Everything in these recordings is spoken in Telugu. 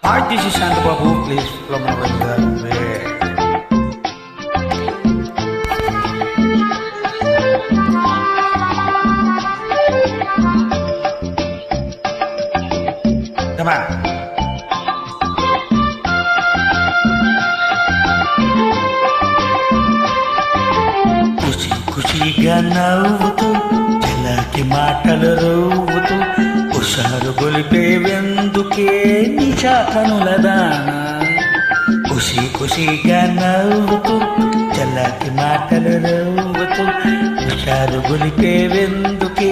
Hi, this is Santa Babu. Please follow my way. Come on. ఖుషి ఖుషిగా నవ్వుతూ చల్లటి మాటలు రవ్వుతూ హుషారు గొలిపేవెందుకే నిశా కనుల దానా. ఖుషి ఖుషిగా నవ్వుతూ చల్లటి మాటలు రవ్వుతూ హుషారు గొలిపేవెందుకే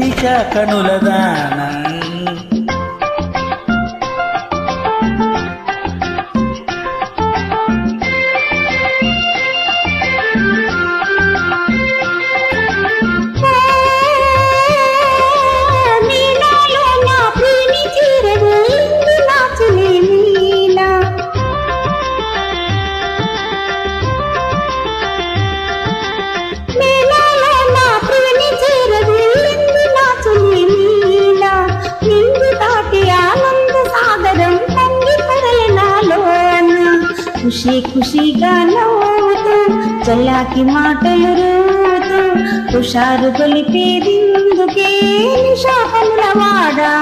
నిశా కనుల దానా. ఖుషి ఖుషిగా నవ్వుతూ చల్లాకి మాటలు రూతూ హుషారు గొలిపేదిందుకే నిశా కనుల వాడా.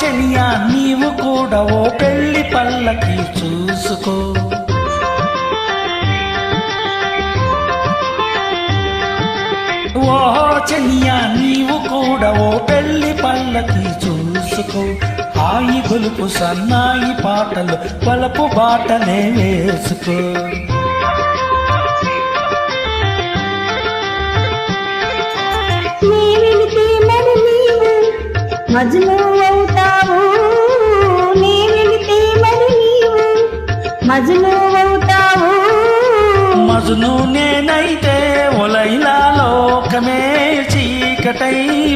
చెలియా నీవు కూడా ఓ పెళ్లి పల్లకి చూసుకో. ఓ చెలియా నీవు కూడా ఓ పెళ్లి పల్లకి చూసుకో. హాయి గొలుపు సన్నాయి పాటలు పలపు బాటనే వేసుకో. నేనెళితే మరి నీవు మజ్ను అవుతావు, నేనెళితే మరి నీవు మజ్ను అవుతావు. మజ్ను నేనైతే ఒలైలా లోకమే చీకటైపోవునే.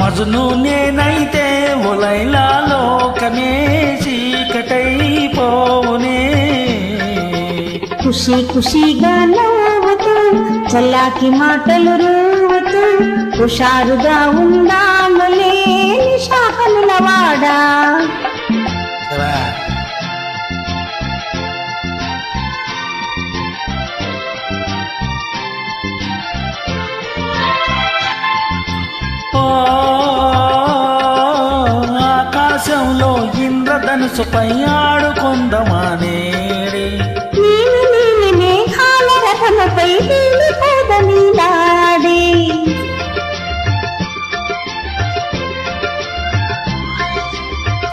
మజ్ను నేనైతే ఒలైలా లోకమే చీకటైపోవునే. ఖుషి ఖుషిగా నవ్వుతూ చల్లాకి మాటలు రూతూ హుషారుగా ఉందాములే నిశా కనుల వాడా. ఆకాశంలో ఇంద్రధనుసుపై ఆడుకొందమా నేడే. నీలి నీలి మేఘాల రథముపై తేలిపోదని నాడే.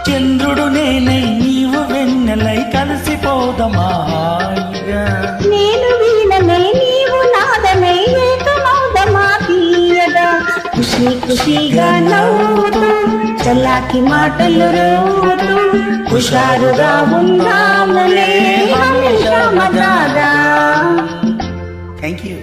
చంద్రుడు నేనై నీవు వెన్నెలై కలిసిపోదమా హాయిగా. నేను వీణనై నీవు నాదనై ఏకమౌదమా తీయగా. ఖుషి ఖుషిగా నవ్వుతూ చల్లాకి మాటలు రవ్వుతూ హుషారుగా ఉందాములే హమేషా మజాగా. Thank you.